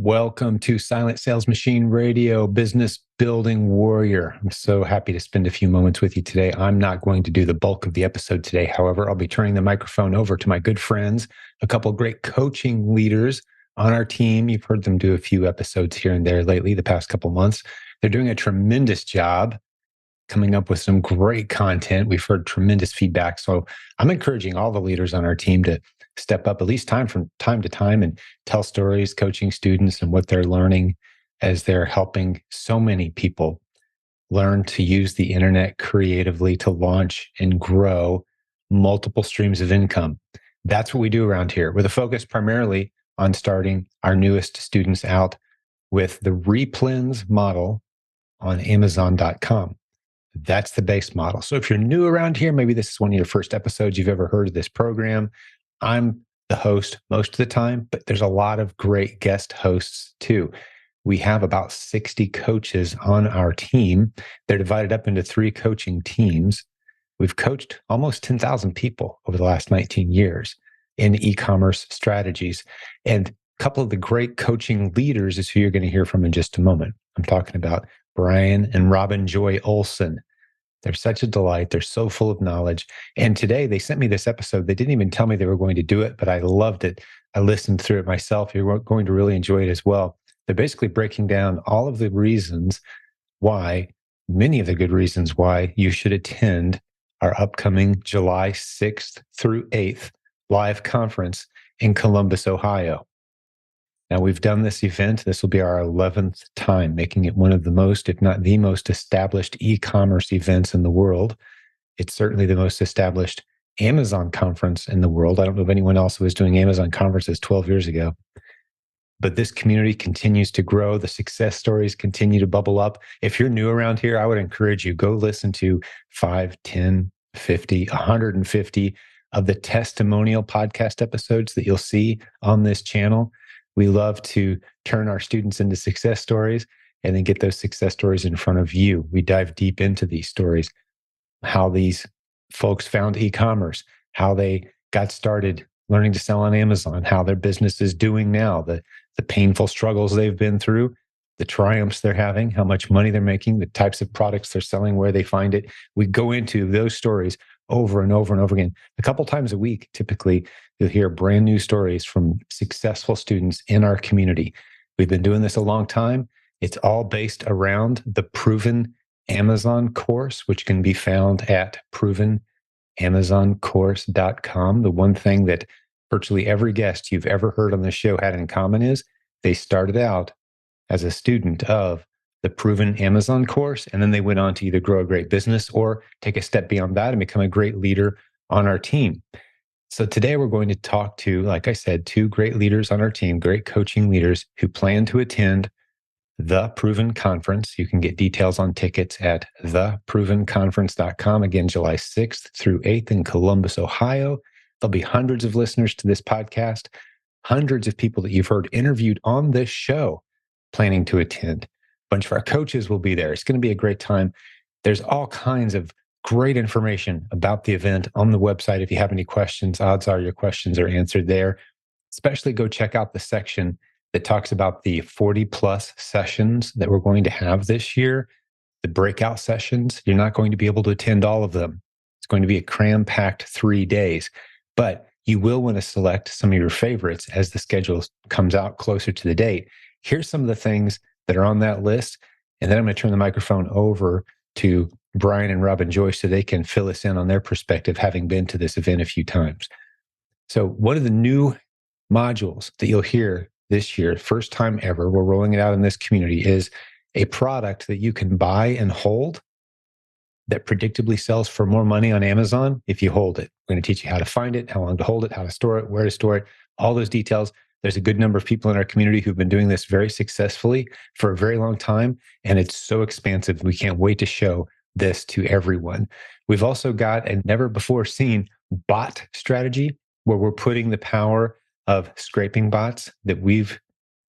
Welcome to Silent Sales Machine Radio, Business Building Warrior. I'm so happy to spend a few moments with you today. I'm not going to do the bulk of the episode today. However, I'll be turning the microphone over to my good friends, a couple of great coaching leaders on our team. You've heard them do a few episodes here and there lately, the past couple months. They're doing a tremendous job coming up with some great content. We've heard tremendous feedback. So I'm encouraging all the leaders on our team to step up at least from time to time and tell stories, coaching students and what they're learning as they're helping so many people learn to use the internet creatively to launch and grow multiple streams of income. That's what we do around here, with a focus primarily on starting our newest students out with the REPLENS model on Amazon.com. That's the base model. So if you're new around here, maybe this is one of your first episodes you've ever heard of this program. I'm the host most of the time, but there's a lot of great guest hosts too. We have about 60 coaches on our team. They're divided up into 3 coaching teams. We've coached almost 10,000 people over the last 19 years in e-commerce strategies. And a couple of the great coaching leaders is who you're going to hear from in just a moment. I'm talking about Brian and Robin Joy Olson. They're such a delight. They're so full of knowledge. And today they sent me this episode. They didn't even tell me they were going to do it, but I loved it. I listened through it myself. You're going to really enjoy it as well. They're basically breaking down all of the reasons why, many of the good reasons why you should attend our upcoming July 6th through 8th live conference in Columbus, Ohio. Now, we've done this event. This will be our 11th time, making it one of the most, if not the most established e-commerce events in the world. It's certainly the most established Amazon conference in the world. I don't know of anyone else who was doing Amazon conferences 12 years ago. But this community continues to grow. The success stories continue to bubble up. If you're new around here, I would encourage you, go listen to 5, 10, 50, 150 of the testimonial podcast episodes that you'll see on this channel. We love to turn our students into success stories and then get those success stories in front of you. We dive deep into these stories, how these folks found e-commerce, how they got started learning to sell on Amazon, how their business is doing now, the painful struggles they've been through, the triumphs they're having, how much money they're making, the types of products they're selling, where they find it. We go into those stories over and over and over again. A couple times a week, typically, you'll hear brand new stories from successful students in our community. We've been doing this a long time. It's all based around the Proven Amazon course, which can be found at provenamazoncourse.com. The one thing that virtually every guest you've ever heard on the show had in common is they started out as a student of the Proven Amazon course, and then they went on to either grow a great business or take a step beyond that and become a great leader on our team. So today we're going to talk to, like I said, 2 great leaders on our team, great coaching leaders who plan to attend the Proven Conference. You can get details on tickets at theprovenconference.com. Again, July 6th through 8th in Columbus, Ohio. There'll be hundreds of listeners to this podcast, hundreds of people that you've heard interviewed on this show planning to attend. A bunch of our coaches will be there. It's going to be a great time. There's all kinds of great information about the event on the website. If you have any questions, odds are your questions are answered there. Especially go check out the section that talks about the 40 plus sessions that we're going to have this year, the breakout sessions. You're not going to be able to attend all of them. It's going to be a cram-packed 3 days, but you will want to select some of your favorites as the schedule comes out closer to the date. Here's some of the things that are on that list, and then I'm going to turn the microphone over to Brian and Robin Joy so they can fill us in on their perspective, having been to this event a few times. So one of the new modules that you'll hear this year, first time ever, we're rolling it out in this community, is a product that you can buy and hold that predictably sells for more money on Amazon if you hold it. We're going to teach you how to find it, how long to hold it, how to store it, where to store it, all those details. There's a good number of people in our community who've been doing this very successfully for a very long time, and it's so expansive. We can't wait to show this to everyone. We've also got a never before seen bot strategy where we're putting the power of scraping bots that we've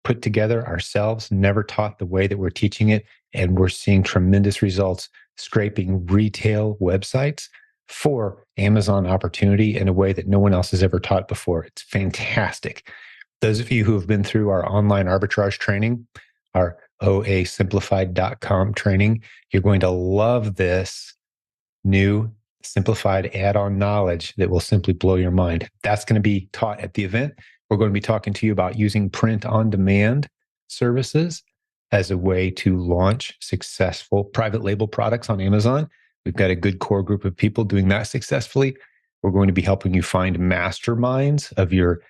put together ourselves, never taught the way that we're teaching it, and we're seeing tremendous results scraping retail websites for Amazon opportunity in a way that no one else has ever taught before. It's fantastic. Those of you who have been through our online arbitrage training, our oasimplified.com training, you're going to love this new simplified add-on knowledge that will simply blow your mind. That's going to be taught at the event. We're going to be talking to you about using print-on-demand services as a way to launch successful private label products on Amazon. We've got a good core group of people doing that successfully. We're going to be helping you find masterminds of your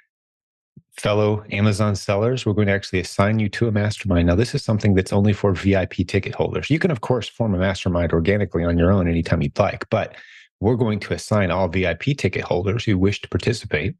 fellow Amazon sellers. We're going to actually assign you to a mastermind. Now, this is something that's only for VIP ticket holders. You can, of course, form a mastermind organically on your own anytime you'd like, but we're going to assign all VIP ticket holders who wish to participate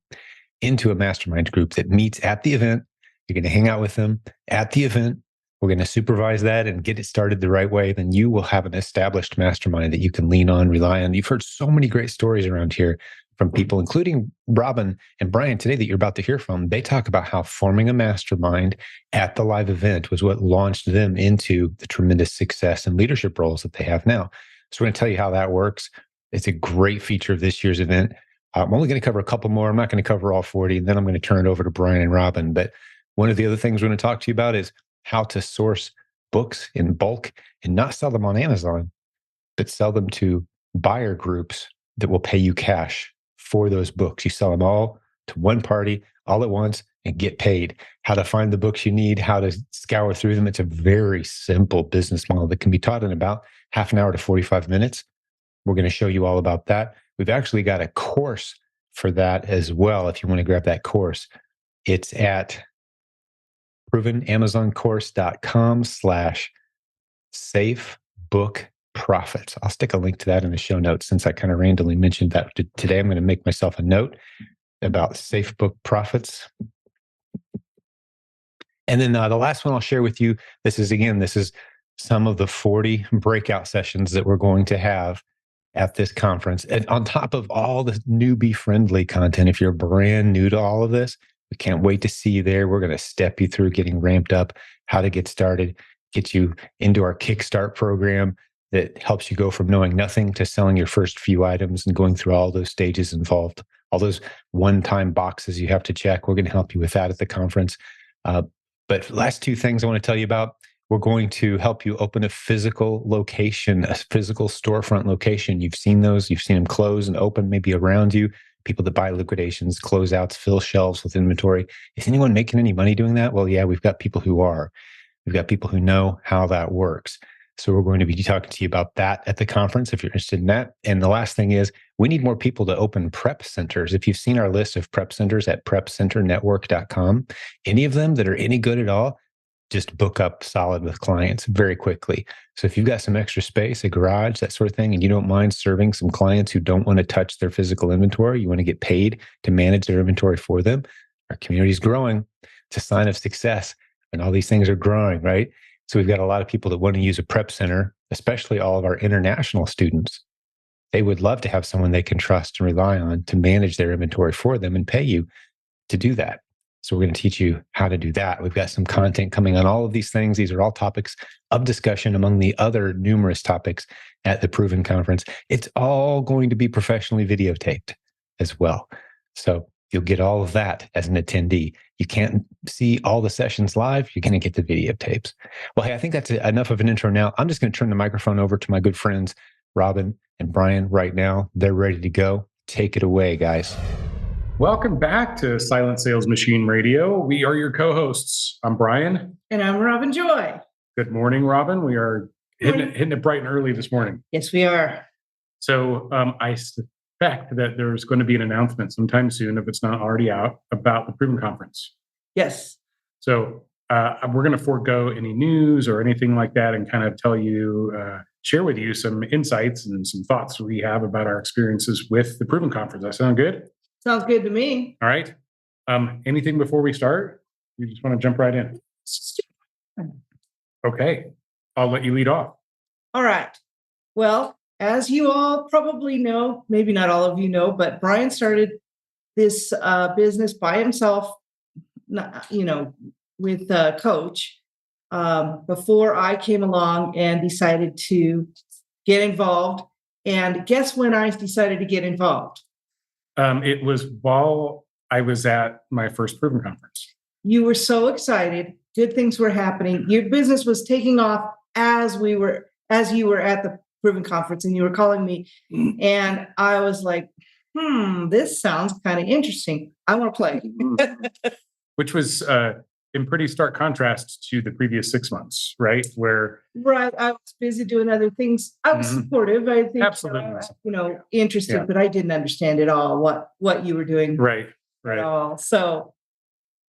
into a mastermind group that meets at the event. You're going to hang out with them at the event. We're going to supervise that and get it started the right way. Then you will have an established mastermind that you can lean on, rely on. You've heard so many great stories around here from people, including Robin and Brian today that you're about to hear from. They talk about how forming a mastermind at the live event was what launched them into the tremendous success and leadership roles that they have now. So we're going to tell you how that works. It's a great feature of this year's event. I'm only going to cover a couple more. I'm not going to cover all 40. And then I'm going to turn it over to Brian and Robin. But one of the other things we're going to talk to you about is how to source books in bulk and not sell them on Amazon, but sell them to buyer groups that will pay you cash for those books. You sell them all to one party all at once and get paid. How to find the books you need, how to scour through them. It's a very simple business model that can be taught in about half an hour to 45 minutes. We're going to show you all about that. We've actually got a course for that as well. If you want to grab that course, it's at provenamazoncourse.com/safebookprofits. I'll stick a link to that in the show notes since I kind of randomly mentioned that today. I'm going to make myself a note about safe book profits. And then the last one I'll share with you, this is some of the 40 breakout sessions that we're going to have at this conference. And on top of all the newbie friendly content, if you're brand new to all of this, we can't wait to see you there. We're going to step you through getting ramped up, how to get started, get you into our Kickstart program that helps you go from knowing nothing to selling your first few items and going through all those stages involved, all those one-time boxes you have to check. We're going to help you with that at the conference. But last two things I want to tell you about. We're going to help you open a physical location, a physical storefront location. You've seen those. You've seen them close and open maybe around you. People that buy liquidations, closeouts, fill shelves with inventory. Is anyone making any money doing that? Well, yeah, we've got people who are. We've got people who know how that works. So we're going to be talking to you about that at the conference if you're interested in that. And the last thing is we need more people to open prep centers. If you've seen our list of prep centers at prepcenternetwork.com, any of them that are any good at all, just book up solid with clients very quickly. So if you've got some extra space, a garage, that sort of thing, and you don't mind serving some clients who don't want to touch their physical inventory, you want to get paid to manage their inventory for them, our community is growing. It's a sign of success. And all these things are growing, right? So we've got a lot of people that want to use a prep center, especially all of our international students. They would love to have someone they can trust and rely on to manage their inventory for them and pay you to do that. So we're going to teach you how to do that. We've got some content coming on all of these things. These are all topics of discussion among the other numerous topics at the Proven Conference. It's all going to be professionally videotaped as well. So you'll get all of that as an attendee. You can't see all the sessions live. You're going to get the videotapes. Well, hey, I think that's enough of an intro now. I'm just going to turn the microphone over to my good friends, Robin and Brian, right now. They're ready to go. Take it away, guys. Welcome back to Silent Sales Machine Radio. We are your co-hosts. I'm Brian. And I'm Robin Joy. Good morning, Robin. We are hitting it bright and early this morning. Yes, we are. So I suspect that there's going to be an announcement sometime soon, if it's not already out, about the Proven Conference. Yes. So we're going to forego any news or anything like that and kind of tell you, share with you some insights and some thoughts we have about our experiences with the Proven Conference. That sound good? Sounds good to me. All right. Anything before we start? You just want to jump right in? Okay. I'll let you lead off. All right. Well, as you all probably know, maybe not all of you know, but Brian started this business by himself, with a coach before I came along and decided to get involved. And guess when I decided to get involved? It was while I was at my first Proven Conference. you were so excited. Good things were happening. Your business was taking off as you were at the Proven Conference, and you were calling me. And I was like, this sounds kind of interesting. I want to play. Which was in pretty stark contrast to the previous 6 months, right? Right. I was busy doing other things. I was supportive. I think, Absolutely. Interested, but I didn't understand at all what you were doing. Right. At all. So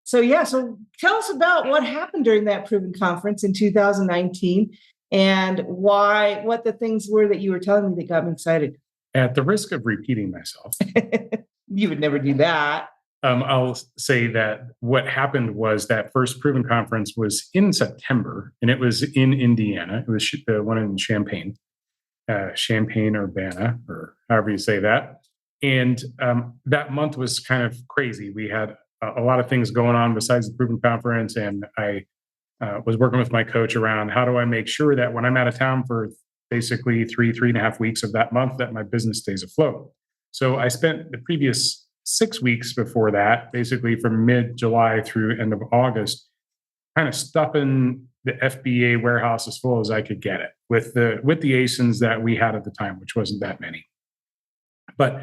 tell us about what happened during that Proven Conference in 2019 and what the things were that you were telling me that got me excited. At the risk of repeating myself, you would never do that. I'll say that what happened was that first Proven Conference was in September, and it was in Indiana. It was the one in Champaign, Urbana, or however you say that. And that month was kind of crazy. We had a lot of things going on besides the Proven Conference, and I was working with my coach around how do I make sure that when I'm out of town for basically 3.5 weeks of that month, that my business stays afloat. So I spent the previous 6 weeks before that, basically from mid-July through end of August, kind of stuffing the FBA warehouse as full as I could get it with the ASINs that we had at the time, which wasn't that many. But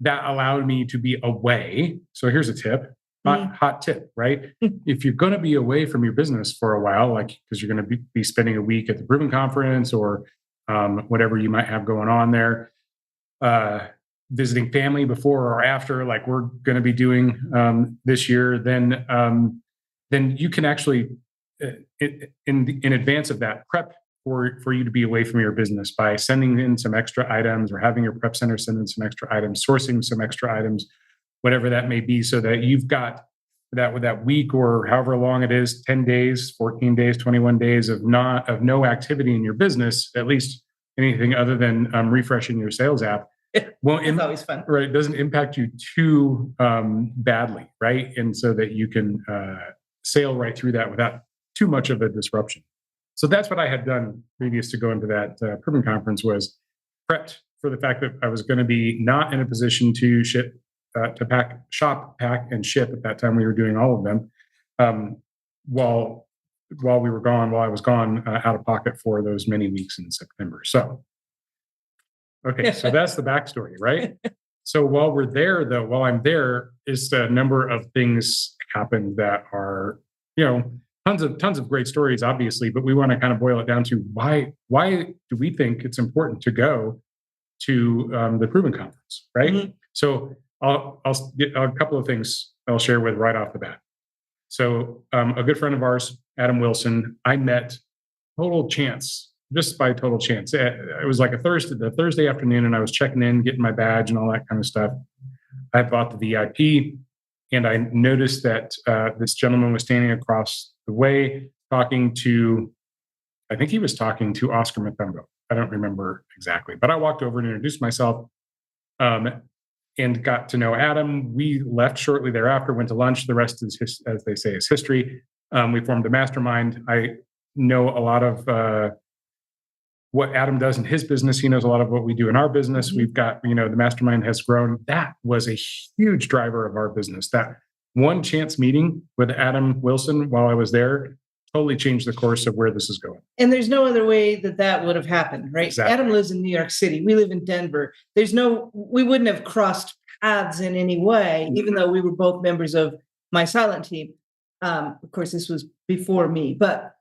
that allowed me to be away. So here's a tip, hot tip, right? If you're going to be away from your business for a while, like because you're going to be spending a week at the Proven Conference or whatever you might have going on there, visiting family before or after, like we're going to be doing this year, then you can actually, in advance of that, prep for you to be away from your business by sending in some extra items or having your prep center send in some extra items, sourcing some extra items, whatever that may be, so that you've got that week or however long it is, 10 days, 14 days, 21 days of no activity in your business, at least anything other than refreshing your sales app. Well, it's always fun, right? It doesn't impact you too badly, right? And so that you can sail right through that without too much of a disruption. So that's what I had done previous to going to that Proven Conference, was prepped for the fact that I was going to be not in a position to shop, pack, and ship at that time. We were doing all of them while I was gone out of pocket for those many weeks in September. So. Okay, so that's the backstory, right? So while I'm there, is a number of things happen that are, tons of great stories, obviously, but we want to kind of boil it down to why do we think it's important to go to the Proven Conference, right? Mm-hmm. So I'll get a couple of things I'll share with right off the bat. So a good friend of ours, Adam Wilson, I met just by total chance. It was like the Thursday afternoon, and I was checking in, getting my badge and all that kind of stuff. I bought the VIP, and I noticed that this gentleman was standing across the way talking to Oscar Matumbo. I don't remember exactly, but I walked over and introduced myself and got to know Adam. We left shortly thereafter, went to lunch. The rest is, as they say, is history. We formed a mastermind. I know a lot of what Adam does in his business. He knows a lot of what we do in our business. We've got, the mastermind has grown. That was a huge driver of our business. That one chance meeting with Adam Wilson while I was there totally changed the course of where this is going. And there's no other way that would have happened, right? Exactly. Adam lives in New York City. We live in Denver. We wouldn't have crossed paths in any way, even though we were both members of my silent team. Of course, this was before me, but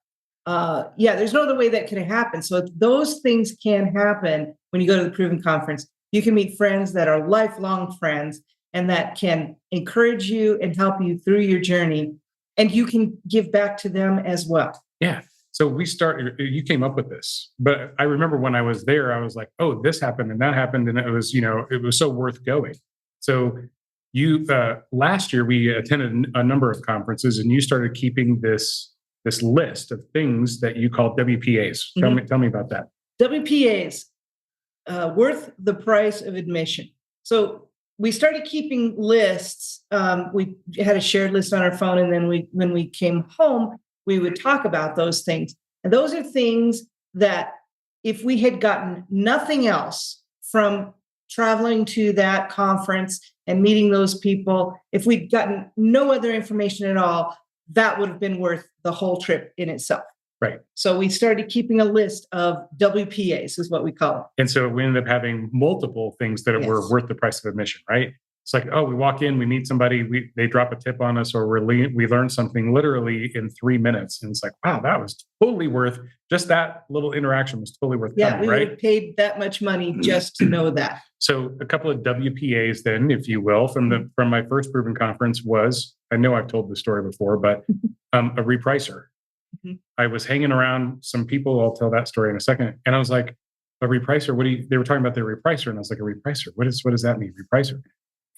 there's no other way that could have happened. So those things can happen when you go to the Proven Conference. You can meet friends that are lifelong friends and that can encourage you and help you through your journey. And you can give back to them as well. Yeah. So you came up with this, but I remember when I was there, I was like, oh, this happened and that happened. And it was, it was so worth going. So last year we attended a number of conferences, and you started keeping this list of things that you call WPAs. Tell me about that. WPAs, worth the price of admission. So we started keeping lists. We had a shared list on our phone, and then when we came home, we would talk about those things. And those are things that if we had gotten nothing else from traveling to that conference and meeting those people, if we'd gotten no other information at all, that would have been worth the whole trip in itself. Right. So we started keeping a list of WPAs, is what we call them. And so we ended up having multiple things that were worth the price of admission, right? It's like, oh, we walk in, we meet somebody, they drop a tip on us, or we learn something literally in 3 minutes. And it's like, wow, that was totally worth, just that little interaction was totally worth coming, we right? would have paid that much money just to know that. So a couple of WPAs then, if you will, from my first Proven conference was, I know I've told this story before, but a repricer. Mm-hmm. I was hanging around some people, I'll tell that story in a second. And I was like, a repricer, they were talking about their repricer. And I was like, a repricer, what does that mean, repricer?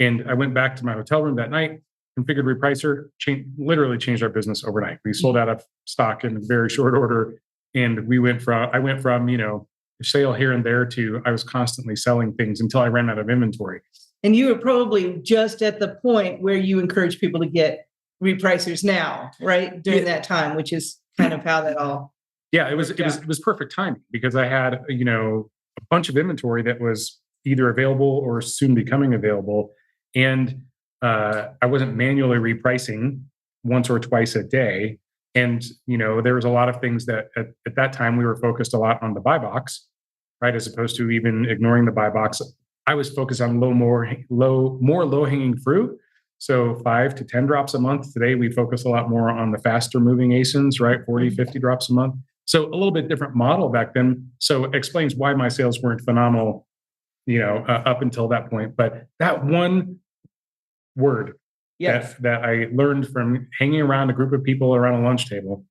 And I went back to my hotel room that night, configured repricer, literally changed our business overnight. We sold out of stock in very short order. And I went from, a sale here and there to I was constantly selling things until I ran out of inventory. And you were probably just at the point where you encourage people to get repricers now, right? During that time, which is kind of how that all. Yeah, it was perfect timing because I had, a bunch of inventory that was either available or soon becoming available. And I wasn't manually repricing once or twice a day. And, there was a lot of things that at that time we were focused a lot on the buy box, right? As opposed to even ignoring the buy box. I was focused on more low hanging fruit. So 5 to 10 drops a month. Today, we focus a lot more on the faster moving ASINs, right? 40, 50 drops a month. So a little bit different model back then. So it explains why my sales weren't phenomenal, up until that point. But that one word that I learned from hanging around a group of people around a lunch table,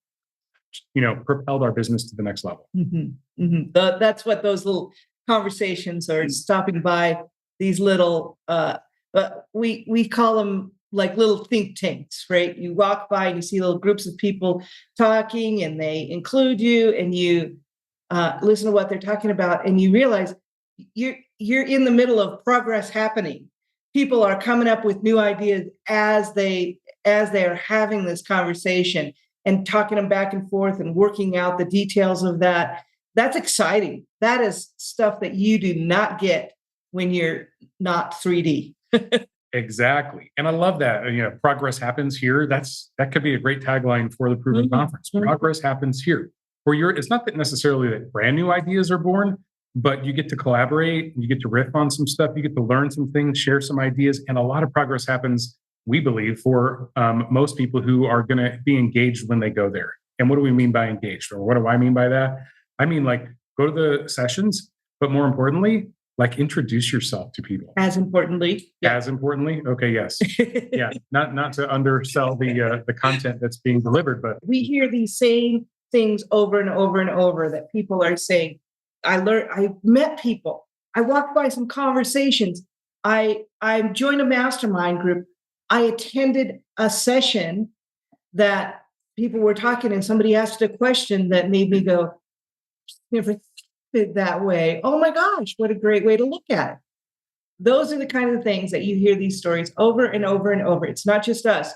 propelled our business to the next level. Mm-hmm. Mm-hmm. That's what those little conversations are, stopping by these little, we call them like little think tanks, right? You walk by and you see little groups of people talking and they include you and you listen to what they're talking about and you realize you're in the middle of progress happening. People are coming up with new ideas as they are having this conversation and talking them back and forth and working out the details of that. That's exciting. That is stuff that you do not get when you're not 3D. Exactly. And I love that. Progress happens here. That could be a great tagline for the Proven Conference. Progress happens here. It's not that necessarily that brand new ideas are born, but you get to collaborate, you get to riff on some stuff, you get to learn some things, share some ideas, and a lot of progress happens, we believe, for most people who are going to be engaged when they go there. And what do we mean by engaged? Or what do I mean by that? I mean, go to the sessions, but more importantly, introduce yourself to people. As importantly. Yeah. As importantly? Okay, yes. Yeah, not to undersell the content that's being delivered, but we hear these same things over and over and over that people are saying, I met people. I walked by some conversations. I joined a mastermind group. I attended a session that people were talking and somebody asked a question that made me go, never did that way. Oh my gosh, what a great way to look at it. Those are the kind of things that you hear these stories over and over and over. It's not just us.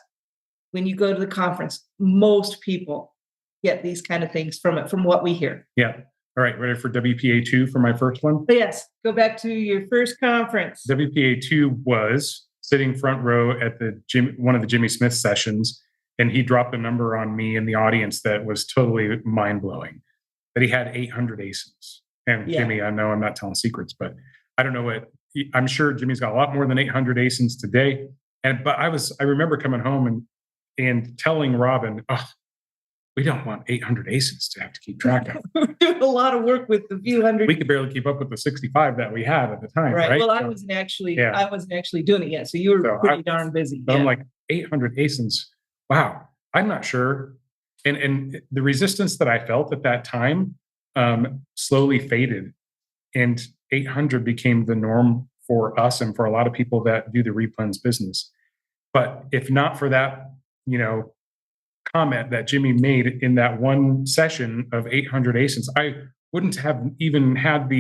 When you go to the conference, most people get these kind of things from it, from what we hear. Yeah. All right, ready for WPA 2 for my first one? Yes, go back to your first conference. WPA 2 was sitting front row at one of the Jimmy Smith sessions, and he dropped a number on me in the audience that was totally mind-blowing, that he had 800 ASINs. And Jimmy, I know I'm not telling secrets, but I don't know I'm sure Jimmy's got a lot more than 800 ASINs today. But I remember coming home and telling Robin, we don't want 800 ASINs to have to keep track of. We're doing a lot of work with the few hundred. We could barely keep up with the 65 that we had at the time, right? Well, I wasn't actually doing it yet, so you were pretty darn busy. So I'm like, 800 ASINs. Wow, I'm not sure. And the resistance that I felt at that time slowly faded, and 800 became the norm for us and for a lot of people that do the REPLENS business. But if not for that, comment that Jimmy made in that one session of 800 ASINs, I wouldn't have even had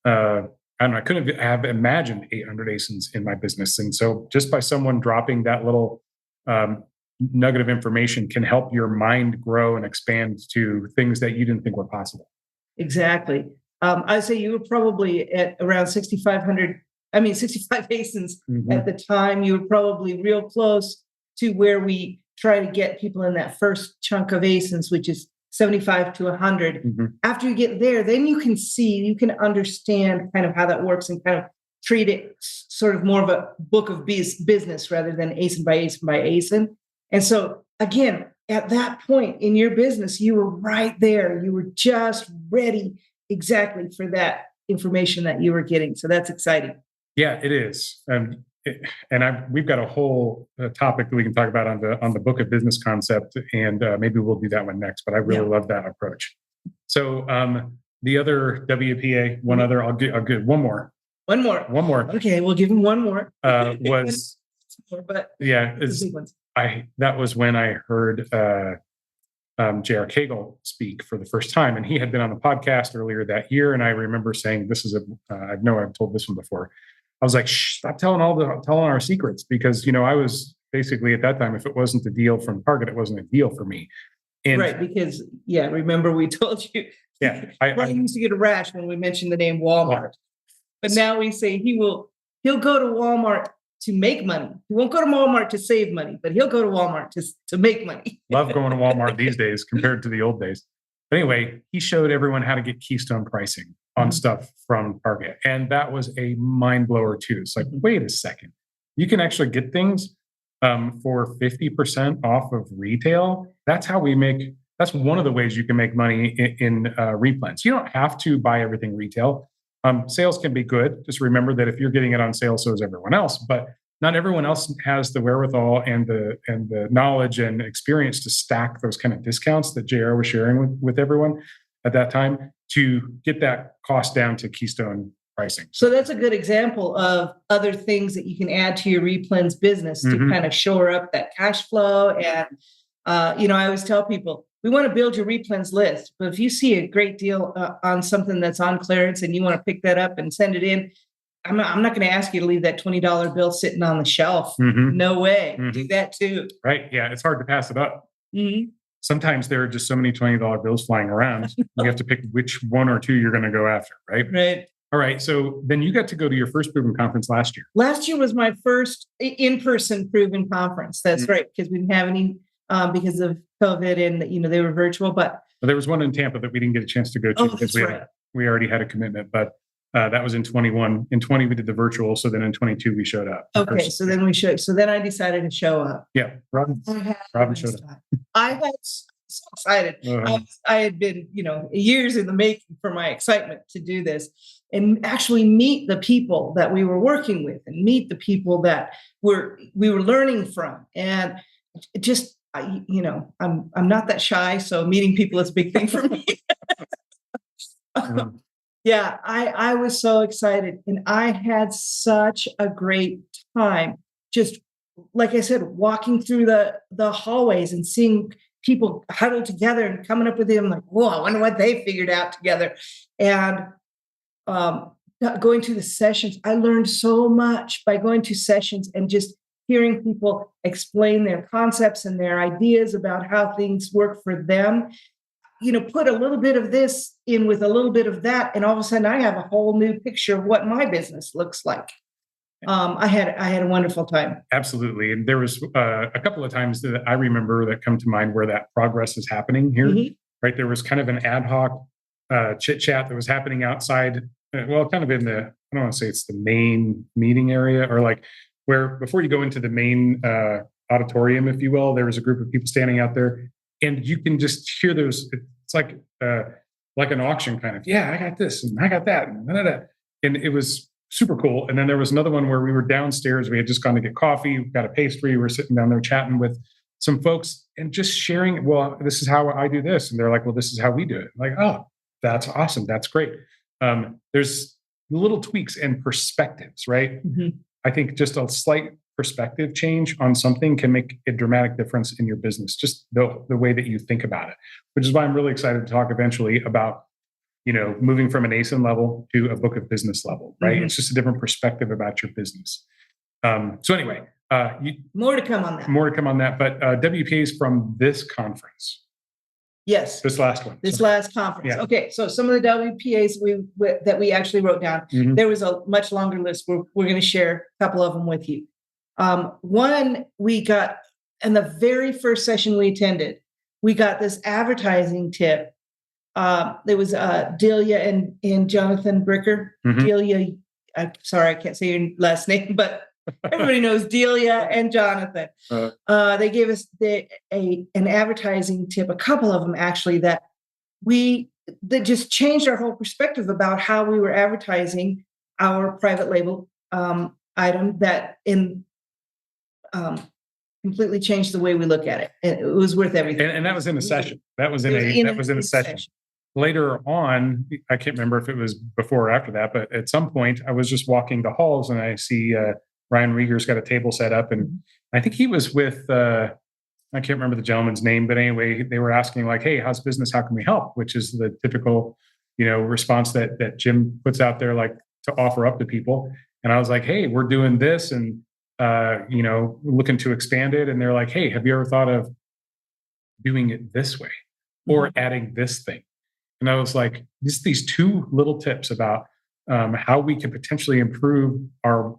I couldn't have imagined 800 ASINs in my business. And so just by someone dropping that little nugget of information can help your mind grow and expand to things that you didn't think were possible. Exactly. I'd say you were probably at around 65 ASINs at the time. You were probably real close to where we try to get people in that first chunk of ASINs, which is 75 to 100. Mm-hmm. After you get there, then you can understand kind of how that works and kind of treat it sort of more of a book of business rather than ASIN by ASIN by ASIN. And so again, at that point in your business, you were right there. You were just ready exactly for that information that you were getting. So that's exciting. Yeah, it is. We've got a whole topic that we can talk about on the book of business concept, and maybe we'll do that one next. But I really love that approach. So the other WPA, I'll give one more. One more. Okay, we'll give him one more. Was but yeah, that was when I heard J.R. Cagle speak for the first time, and he had been on the podcast earlier that year. And I remember saying, "This is I know I've told this one before." I was like, "Shh, stop telling our secrets," because I was basically at that time, if it wasn't a deal from Target, it wasn't a deal for me. And right, because remember we told you. Yeah, I used to get a rash when we mentioned the name Walmart, but now we say he'll go to Walmart to make money. He won't go to Walmart to save money, but he'll go to Walmart to make money. Love going to Walmart these days compared to the old days. But anyway, he showed everyone how to get keystone pricing on stuff from Target. And that was a mind blower too. It's like, wait a second, you can actually get things for 50% off of retail. That's one of the ways you can make money in REPLENS. You don't have to buy everything retail. Sales can be good. Just remember that if you're getting it on sale, so is everyone else. But not everyone else has the wherewithal and the knowledge and experience to stack those kind of discounts that JR was sharing with everyone at that time to get that cost down to keystone pricing. So that's a good example of other things that you can add to your REPLENS business to kind of shore up that cash flow. And, I always tell people, we want to build your REPLENS list, but if you see a great deal on something that's on clearance and you want to pick that up and send it in, I'm not going to ask you to leave that $20 bill sitting on the shelf. No way. Do that too. Right. Yeah. It's hard to pass it up. Sometimes there are just so many $20 bills flying around. You have to pick which one or two you're going to go after. Right. Right. All right. So then you got to go to your first Proven conference last year. Last year was my first in-person Proven conference. That's right. Because we didn't have any because of COVID and, they were virtual, but there was one in Tampa that we didn't get a chance to go to because we already had a commitment, but that was in 21. In 20, we did the virtual. So then in 22, we showed up. Okay. So then So then I decided to show up. Yeah. Robin showed up. I was so excited. I had been, years in the making for my excitement to do this and actually meet the people that we were working with and meet the people that we were learning from. And just, I'm not that shy. So meeting people is a big thing for me. Yeah, I was so excited and I had such a great time. Just like I said, walking through the hallways and seeing people huddled together and coming up with them like, whoa, I wonder what they figured out together. And going to the sessions, I learned so much by going to sessions and just hearing people explain their concepts and their ideas about how things work for them. Put a little bit of this in with a little bit of that, and all of a sudden I have a whole new picture of what my business looks like. I had a wonderful time. Absolutely. And there was a couple of times that I remember that come to mind where that progress is happening here, right? There was kind of an ad hoc chit chat that was happening outside, kind of in I don't want to say it's the main meeting area or like where before you go into the main auditorium, if you will, there was a group of people standing out there and you can just hear those. It's like an auction kind of, I got this and I got that. And it was super cool. And then there was another one where we were downstairs. We had just gone to get coffee, we got a pastry. We were sitting down there chatting with some folks and just sharing, well, this is how I do this. And they're like, well, this is how we do it. I'm like, oh, that's awesome. That's great. There's little tweaks and perspectives, right? I think just a slight perspective change on something can make a dramatic difference in your business, just the way that you think about it, which is why I'm really excited to talk eventually about, moving from an ASIN level to a book of business level, right? It's just a different perspective about your business. So anyway, more to come on that. But WPAs from this conference. Yes. This last one. Last conference. Yeah. Okay. So some of the WPAs that we actually wrote down, there was a much longer list. We're going to share a couple of them with you. One, we got in the very first session we attended, we got this advertising tip. There was Delia and Jonathan Bricker. Delia, I'm sorry, I can't say your last name, but everybody knows Delia and Jonathan. They gave us an advertising tip, a couple of them actually, that just changed our whole perspective about how we were advertising our private label item, that completely changed the way we look at it. And it was worth everything. And that was in a session. That was in a session. Later on, I can't remember if it was before or after that, but at some point I was just walking the halls and I see Ryan Rieger's got a table set up, and I think he was with I can't remember the gentleman's name, but anyway, they were asking like, "Hey, how's business? How can we help?" Which is the typical, response that Jim puts out there, like to offer up to people. And I was like, "Hey, we're doing this, and looking to expand it." And they're like, "Hey, have you ever thought of doing it this way or adding this thing?" And I was like, just these two little tips about how we can potentially improve our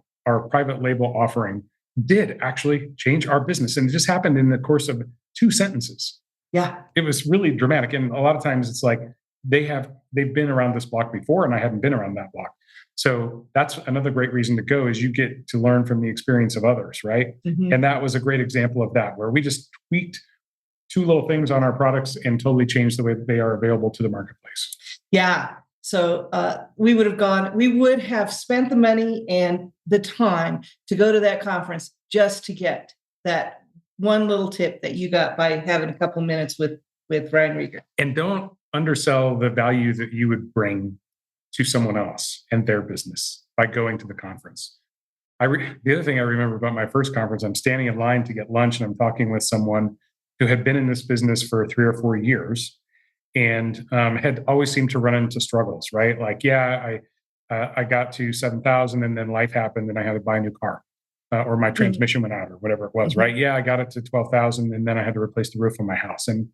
private label offering did actually change our business. And it just happened in the course of 2 sentences. Yeah. It was really dramatic. And a lot of times it's like they've been around this block before and I haven't been around that block. So that's another great reason to go, is you get to learn from the experience of others, right? And that was a great example of that, where we just tweaked 2 little things on our products and totally changed the way that they are available to the marketplace. Yeah. So we would have spent the money and the time to go to that conference just to get that one little tip that you got by having a couple minutes with Ryan Rieger. And don't undersell the value that you would bring to someone else and their business by going to the conference. The other thing I remember about my first conference, I'm standing in line to get lunch and I'm talking with someone who had been in this business for 3 or 4 years and had always seemed to run into struggles, right? Like, I got to 7,000 and then life happened and I had to buy a new car or my transmission went out or whatever it was, right? Yeah, I got it to 12,000 and then I had to replace the roof on my house. And,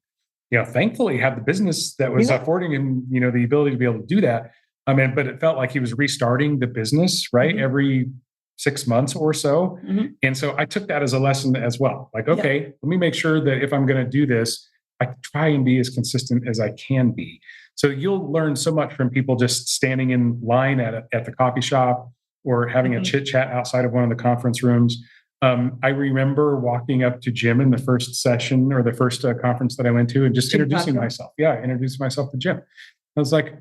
thankfully had the business that was affording him, the ability to be able to do that. But it felt like he was restarting the business, right? Every 6 months or so. And so I took that as a lesson as well. Like, okay, let me make sure that if I'm going to do this, I try and be as consistent as I can be. So you'll learn so much from people just standing in line at the coffee shop or having a chit chat outside of one of the conference rooms. I remember walking up to Jim in the first session or the first conference that I went to and just introducing myself. Yeah, introducing myself to Jim. I was like,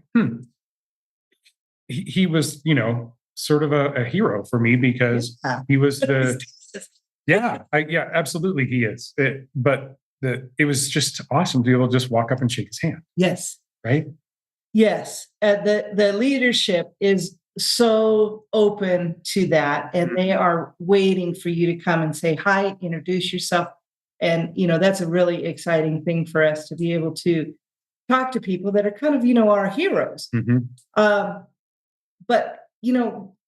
he was, sort of a hero for me because he was absolutely he is. It was just awesome to be able to just walk up and shake his hand. Yes. Right? Yes. The leadership is so open to that, and they are waiting for you to come and say hi, introduce yourself. And, that's a really exciting thing for us to be able to talk to people that are kind of, our heroes. But,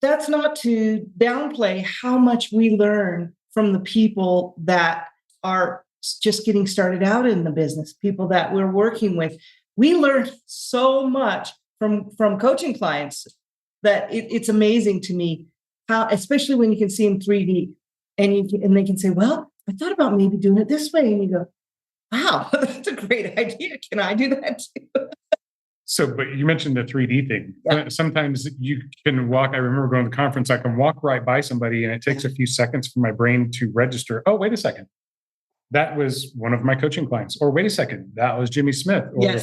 that's not to downplay how much we learn from the people that are just getting started out in the business, people that we're working with. We learn so much from coaching clients that it's amazing to me how, especially when you can see in 3D and they can say, well, I thought about maybe doing it this way. And you go, wow, that's a great idea. Can I do that too? So, but you mentioned the 3D thing. Yeah. Sometimes you can walk. I remember going to the conference, I can walk right by somebody and it takes a few seconds for my brain to register. Oh, wait a second. That was one of my coaching clients. Or wait a second, that was Jimmy Smith. Or,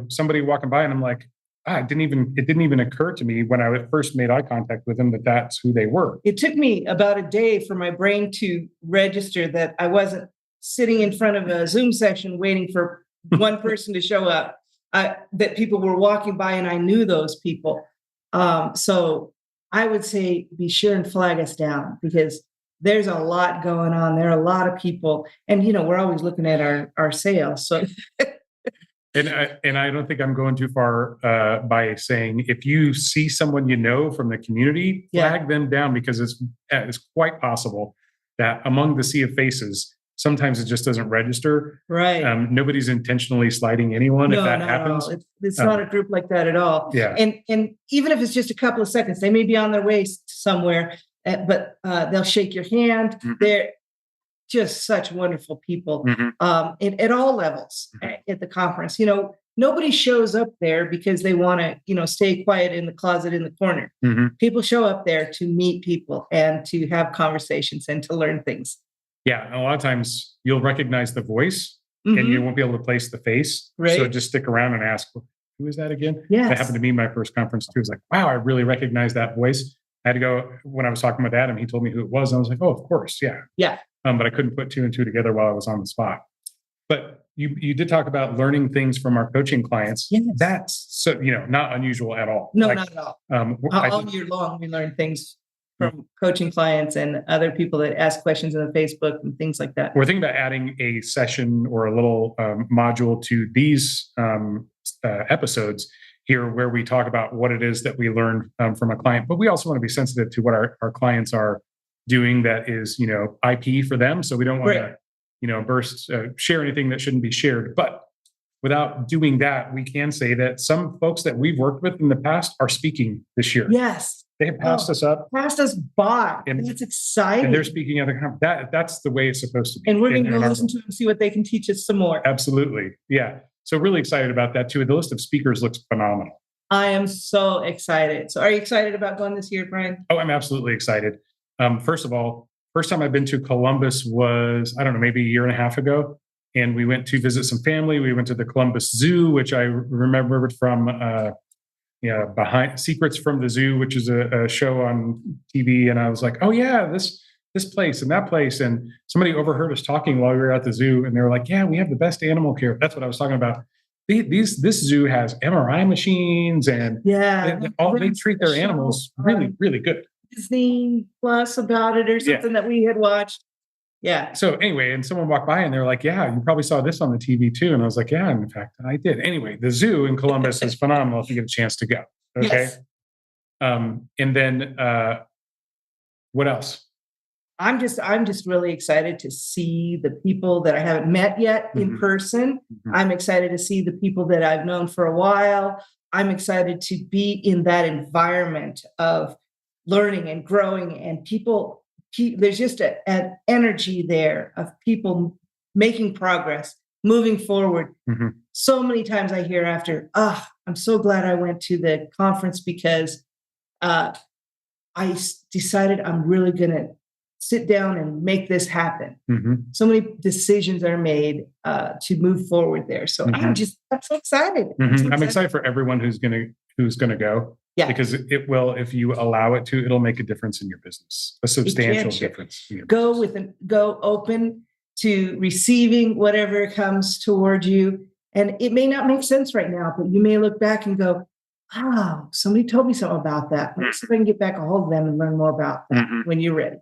somebody walking by and I'm like, it didn't even occur to me when I first made eye contact with them that that's who they were. It took me about a day for my brain to register that I wasn't sitting in front of a Zoom session waiting for one person to show up. That people were walking by and I knew those people. So I would say be sure and flag us down because there's a lot going on. There are a lot of people and, we're always looking at our sales. So, and I don't think I'm going too far by saying if you see someone from the community, flag them down because it's quite possible that among the sea of faces, sometimes it just doesn't register. Right. Nobody's intentionally sliding anyone if that happens. It's not a group like that at all. Yeah. And even if it's just a couple of seconds, they may be on their way somewhere, but they'll shake your hand. just such wonderful people Mm-hmm. at all levels at the conference. Nobody shows up there because they want to, stay quiet in the closet in the corner. Mm-hmm. People show up there to meet people and to have conversations and to learn things. Yeah. And a lot of times you'll recognize the voice and you won't be able to place the face. Right. So just stick around and ask, who is that again? Yes. That happened to me in my first conference too. It's like, wow, I really recognize that voice. I had to go, when I was talking with Adam, he told me who it was. And I was like, oh, of course. Yeah. Yeah. But I couldn't put two and two together while I was on the spot. But you did talk about learning things from our coaching clients. Yes. That's so, not unusual at all. No, not at all. I All think- year long, we learn things from coaching clients and other people that ask questions on Facebook and things like that. We're thinking about adding a session or a little module to these episodes here where we talk about what it is that we learned from a client. But we also want to be sensitive to what our clients are doing that is, IP for them. So we don't want to, share anything that shouldn't be shared. But without doing that, we can say that some folks that we've worked with in the past are speaking this year. Yes. They have passed us up. Passed us by. And that's exciting. And they're speaking at the conference. That's the way it's supposed to be. And we're going to go listen to them, see what they can teach us some more. Absolutely. Yeah. So really excited about that too. The list of speakers looks phenomenal. I am so excited. So are you excited about going this year, Brian? Oh, I'm absolutely excited. First of all, first time I've been to Columbus was, I don't know, maybe a year and a half ago. And we went to visit some family. We went to the Columbus Zoo, which I remembered from Behind Secrets from the Zoo, which is a show on TV. And I was like, oh yeah, this place and that place. And somebody overheard us talking while we were at the zoo. And they were like, yeah, we have the best animal care. That's what I was talking about. This zoo has MRI machines and they treat their animals really, really good. Disney Plus about it or something that we had watched. Yeah. So anyway, and someone walked by and they're like, yeah, you probably saw this on the TV too. And I was like, yeah, in fact, I did. Anyway, the zoo in Columbus is phenomenal if you get a chance to go. Okay. Yes. And then what else? I'm just really excited to see the people that I haven't met yet in person. I'm excited to see the people that I've known for a while. I'm excited to be in that environment of learning and growing and people. There's just an energy there of people making progress, moving forward. So many times I hear after, I'm so glad I went to the conference because I decided I'm really going to sit down and make this happen. So many decisions are made to move forward there. So I'm so excited. I'm excited for everyone who's going to go. Yeah. Because it will, if you allow it to, it'll make a difference in your business, a substantial difference. Go open to receiving whatever comes toward you. And it may not make sense right now, but you may look back and go, wow, somebody told me something about that. Let's see if I can get back a hold of them and learn more about that when you're ready.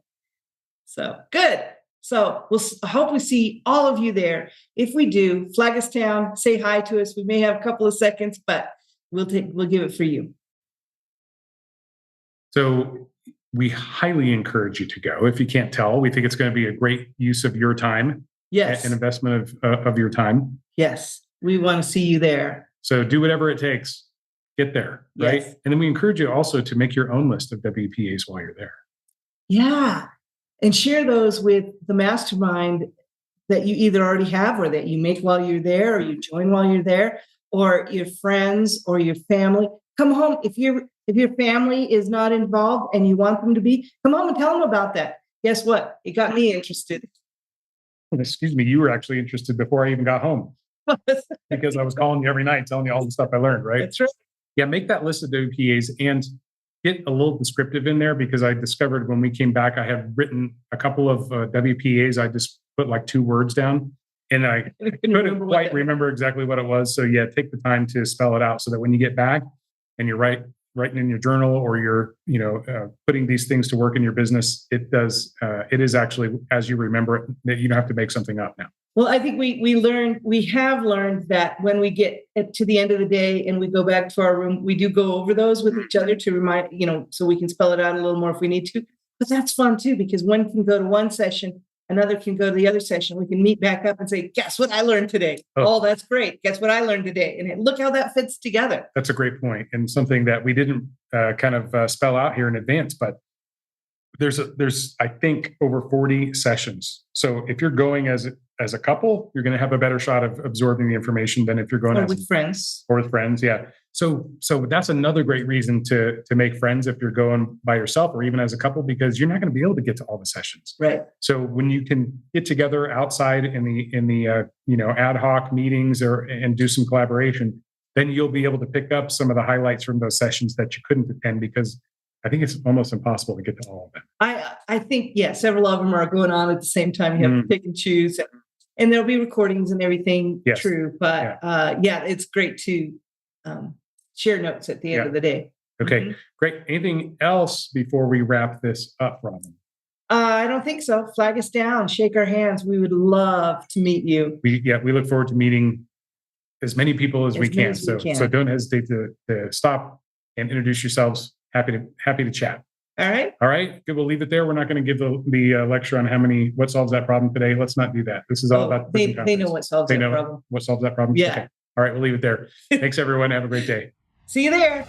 So good. So I hope we see all of you there. If we do, flag us down, say hi to us. We may have a couple of seconds, but we'll give it for you. So we highly encourage you to go. If you can't tell, we think it's going to be a great use of your time. Yes. An investment of your time. Yes. We want to see you there. So do whatever it takes. Get there. Right. Yes. And then we encourage you also to make your own list of WPAs while you're there. Yeah. And share those with the mastermind that you either already have or that you make while you're there or you join while you're there or your friends or your family. Come home. If your family is not involved and you want them to be, come home and tell them about that. Guess what? It got me interested. Excuse me. You were actually interested before I even got home because I was calling you every night, telling you all the stuff I learned, right? That's right. Yeah. Make that list of WPAs and get a little descriptive in there because I discovered when we came back, I had written a couple of WPAs. I just put like 2 words down and I couldn't quite remember exactly what it was. So yeah, take the time to spell it out so that when you get back and you're writing in your journal or you're, putting these things to work in your business, it is actually, as you remember it, that you don't have to make something up now. Well, I think we have learned that when we get to the end of the day and we go back to our room, we do go over those with each other to remind, so we can spell it out a little more if we need to. But that's fun too, because one can go to one session, another can go to the other session. We can meet back up and say, guess what I learned today? Oh, that's great. Guess what I learned today? And look how that fits together. That's a great point. And something that we didn't spell out here in advance, but there's I think over 40 sessions. So if you're going as a couple, you're going to have a better shot of absorbing the information than if you're going Or as with friends. or with friends. Yeah. So that's another great reason to make friends if you're going by yourself or even as a couple, because you're not going to be able to get to all the sessions. Right. So when you can get together outside in the ad hoc meetings and do some collaboration, then you'll be able to pick up some of the highlights from those sessions that you couldn't attend, because I think it's almost impossible to get to all of them. I think, yeah, several of them are going on at the same time. You have to pick and choose, and there'll be recordings and everything. Yes. True. But it's great to share notes at the end of the day. Okay, great. Anything else before we wrap this up, Robin? I don't think so. Flag us down, shake our hands. We would love to meet you. We look forward to meeting as many people as we can. So don't hesitate to stop and introduce yourselves. Happy to chat. All right. All right. Good. We'll leave it there. We're not going to give the lecture on what solves that problem today. Let's not do that. This is all about they know what solves that problem. What solves that problem? Yeah. Okay. All right. We'll leave it there. Thanks, everyone. Have a great day. See you there.